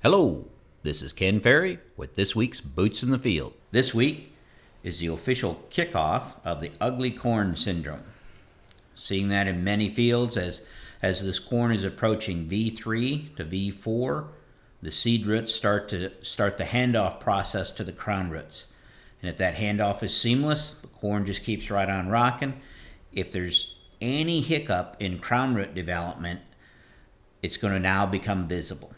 Hello, this is Ken Ferry with this week's Boots in the Field. This week is the official kickoff of the ugly corn syndrome. Seeing that in many fields as this corn is approaching V3 to V4, the seed roots start the handoff process to the crown roots. And if that handoff is seamless, the corn just keeps right on rocking. If there's any hiccup in crown root development, it's going to now become visible.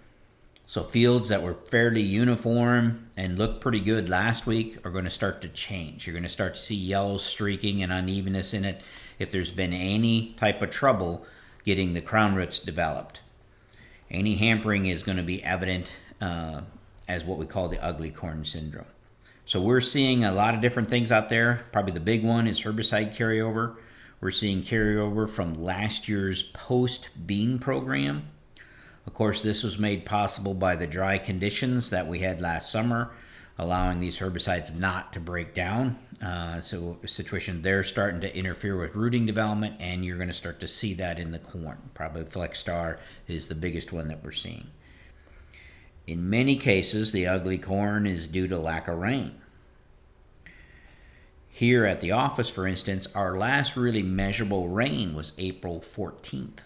So fields that were fairly uniform and looked pretty good last week are going to start to change. You're going to start to see yellow streaking and unevenness in it if there's been any type of trouble getting the crown roots developed. Any hampering is going to be evident as what we call the ugly corn syndrome. So we're seeing a lot of different things out there. Probably the big one is herbicide carryover. We're seeing carryover from last year's post-bean program. Of course, this was made possible by the dry conditions that we had last summer, allowing these herbicides not to break down. So a situation they're starting to interfere with rooting development, and you're going to start to see that in the corn. Probably Flex Star is the biggest one that we're seeing. In many cases, the ugly corn is due to lack of rain. Here at the office, for instance, our last really measurable rain was April 14th.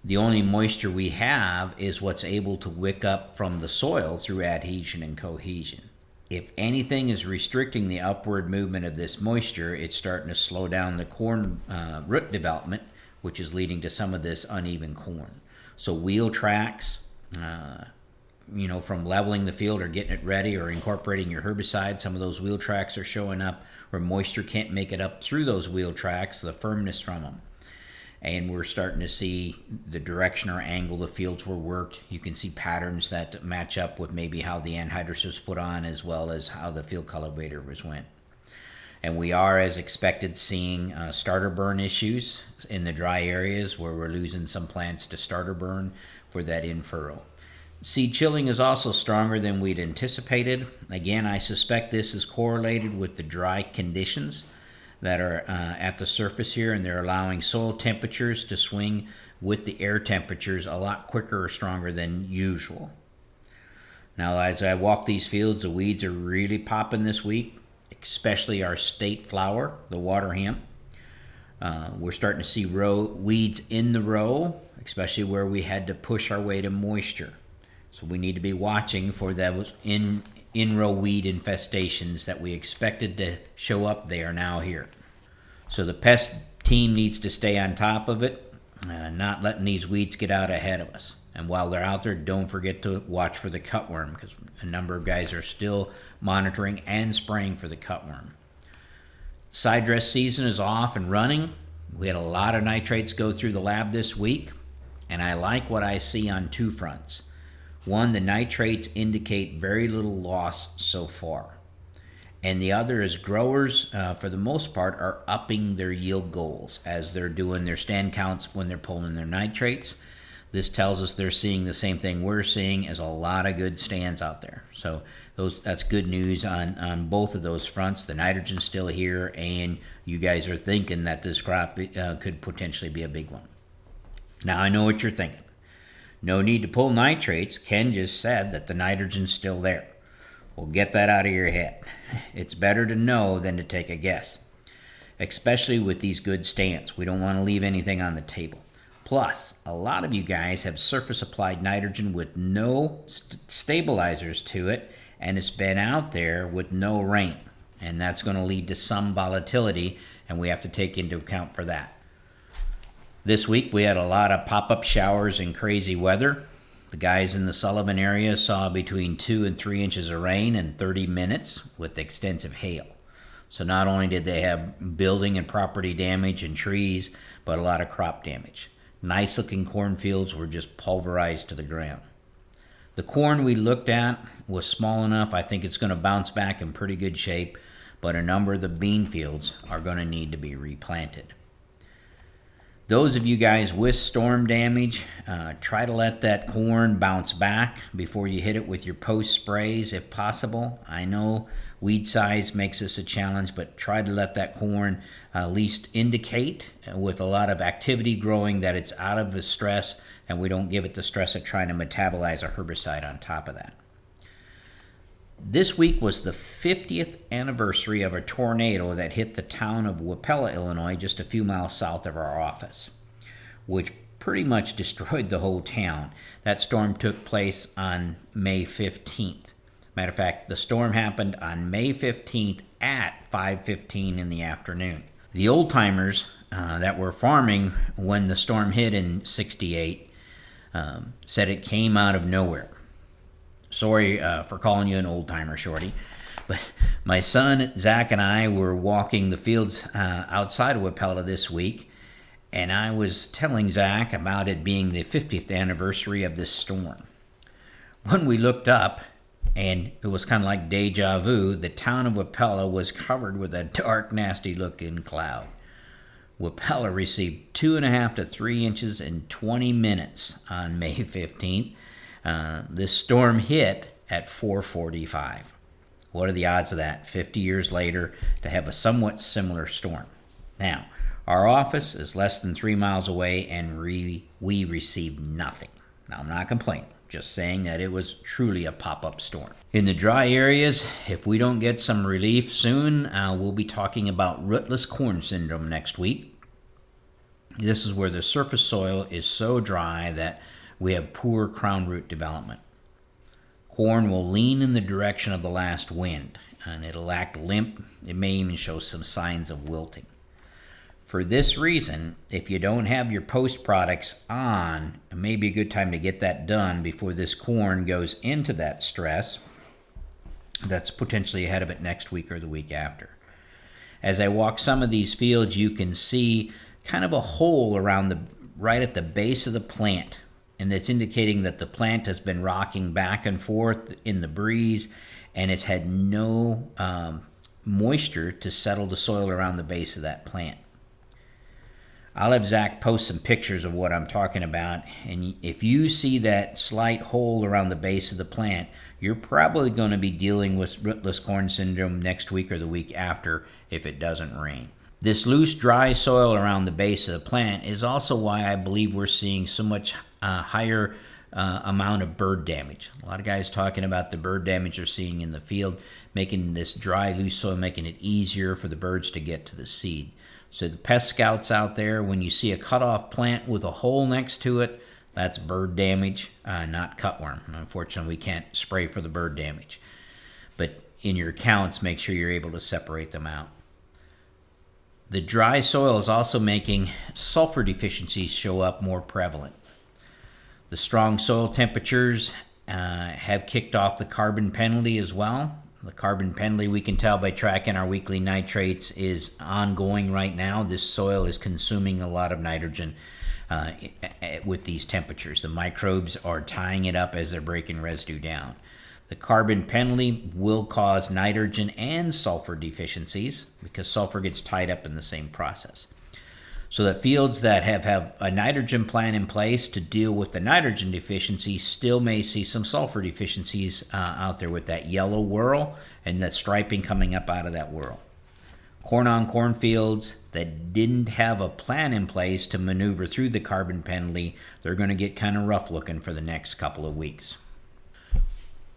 The only moisture we have is what's able to wick up from the soil through adhesion and cohesion. If anything is restricting the upward movement of this moisture, it's starting to slow down the corn root development, which is leading to some of this uneven corn. So wheel tracks, from leveling the field or getting it ready or incorporating your herbicide, some of those wheel tracks are showing up where moisture can't make it up through those wheel tracks, the firmness from them. And we're starting to see the direction or angle the fields were worked. You can see patterns that match up with maybe how the anhydrous was put on as well as how the field cultivator was went. And we are, as expected, seeing starter burn issues in the dry areas where we're losing some plants to starter burn for that in-furrow. Seed chilling is also stronger than we'd anticipated. Again, I suspect this is correlated with the dry conditions that are at the surface here, and they're allowing soil temperatures to swing with the air temperatures a lot quicker or stronger than usual. Now, as I walk these fields, the weeds are really popping this week, especially our state flower, the water hemp. We're starting to see weeds in the row, especially where we had to push our way to moisture. So we need to be watching for those in-row weed infestations that we expected to show up. They are now here. So the pest team needs to stay on top of it, not letting these weeds get out ahead of us. And while they're out there, don't forget to watch for the cutworm, because a number of guys are still monitoring and spraying for the cutworm. Side dress season is off and running. We had a lot of nitrates go through the lab this week, and I like what I see on two fronts. One, the nitrates indicate very little loss so far. And the other is growers, for the most part, are upping their yield goals as they're doing their stand counts when they're pulling their nitrates. This tells us they're seeing the same thing we're seeing, as a lot of good stands out there. So that's good news on both of those fronts. The nitrogen's still here, and you guys are thinking that this crop could potentially be a big one. Now, I know what you're thinking. No need to pull nitrates. Ken just said that the nitrogen's still there. Well, get that out of your head. It's better to know than to take a guess, especially with these good stands. We don't want to leave anything on the table. Plus, a lot of you guys have surface applied nitrogen with no stabilizers to it, and it's been out there with no rain. And that's going to lead to some volatility, and we have to take into account for that. This week we had a lot of pop-up showers and crazy weather. The guys in the Sullivan area saw between 2 and 3 inches of rain in 30 minutes with extensive hail. So not only did they have building and property damage and trees, but a lot of crop damage. Nice looking cornfields were just pulverized to the ground. The corn we looked at was small enough. I think it's going to bounce back in pretty good shape, but a number of the bean fields are going to need to be replanted. Those of you guys with storm damage, try to let that corn bounce back before you hit it with your post sprays if possible. I know weed size makes this a challenge, but try to let that corn at least indicate with a lot of activity growing that it's out of the stress, and we don't give it the stress of trying to metabolize a herbicide on top of that. This week was the 50th anniversary of a tornado that hit the town of Wapella, Illinois, just a few miles south of our office, which pretty much destroyed the whole town. That storm took place on May 15th. Matter of fact, the storm happened on May 15th at 5:15 in the afternoon. The old-timers that were farming when the storm hit in 68 said it came out of nowhere. Sorry for calling you an old-timer, Shorty. But my son, Zach, and I were walking the fields outside of Wapella this week, and I was telling Zach about it being the 50th anniversary of this storm. When we looked up, and it was kind of like deja vu, the town of Wapella was covered with a dark, nasty-looking cloud. Wapella received 2.5 to 3 inches in 20 minutes on May 15th. This storm hit at 4:45. What are the odds of that 50 years later to have a somewhat similar storm? Now, our office is less than 3 miles away, and we received nothing. Now, I'm not complaining, just saying that it was truly a pop-up storm. In the dry areas, if we don't get some relief soon, we'll be talking about rootless corn syndrome next week. This is where the surface soil is so dry that we have poor crown root development. Corn will lean in the direction of the last wind, and it'll act limp. It may even show some signs of wilting. For this reason, if you don't have your post products on, it may be a good time to get that done before this corn goes into that stress that's potentially ahead of it next week or the week after. As I walk some of these fields, you can see kind of a hole around right at the base of the plant, and it's indicating that the plant has been rocking back and forth in the breeze, and it's had no moisture to settle the soil around the base of that plant. I'll have Zach post some pictures of what I'm talking about, and if you see that slight hole around the base of the plant, you're probably going to be dealing with rootless corn syndrome next week or the week after if it doesn't rain. This loose, dry soil around the base of the plant is also why I believe we're seeing so much higher amount of bird damage. A lot of guys talking about the bird damage they're seeing in the field, making this dry, loose soil, making it easier for the birds to get to the seed. So the pest scouts out there, when you see a cut-off plant with a hole next to it, that's bird damage, not cutworm. Unfortunately, we can't spray for the bird damage. But in your counts, make sure you're able to separate them out. The dry soil is also making sulfur deficiencies show up more prevalent. The strong soil temperatures have kicked off the carbon penalty as well. The carbon penalty, we can tell by tracking our weekly nitrates, is ongoing right now. This soil is consuming a lot of nitrogen with these temperatures. The microbes are tying it up as they're breaking residue down. The carbon penalty will cause nitrogen and sulfur deficiencies because sulfur gets tied up in the same process. So the fields that have a nitrogen plan in place to deal with the nitrogen deficiency still may see some sulfur deficiencies out there with that yellow whorl and that striping coming up out of that whorl. Corn-on-corn fields that didn't have a plan in place to maneuver through the carbon penalty, they're going to get kind of rough looking for the next couple of weeks.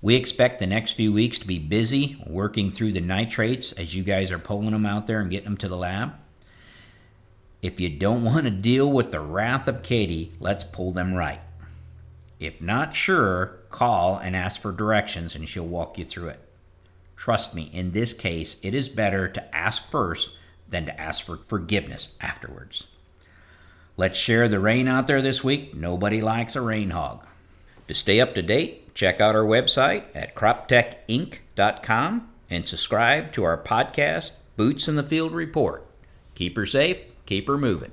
We expect the next few weeks to be busy working through the nitrates as you guys are pulling them out there and getting them to the lab. If you don't want to deal with the wrath of Katie, let's pull them right. If not sure, call and ask for directions and she'll walk you through it. Trust me, in this case, it is better to ask first than to ask for forgiveness afterwards. Let's share the rain out there this week. Nobody likes a rain hog. To stay up to date, check out our website at croptechinc.com and subscribe to our podcast, Boots in the Field Report. Keep her safe, keep her moving.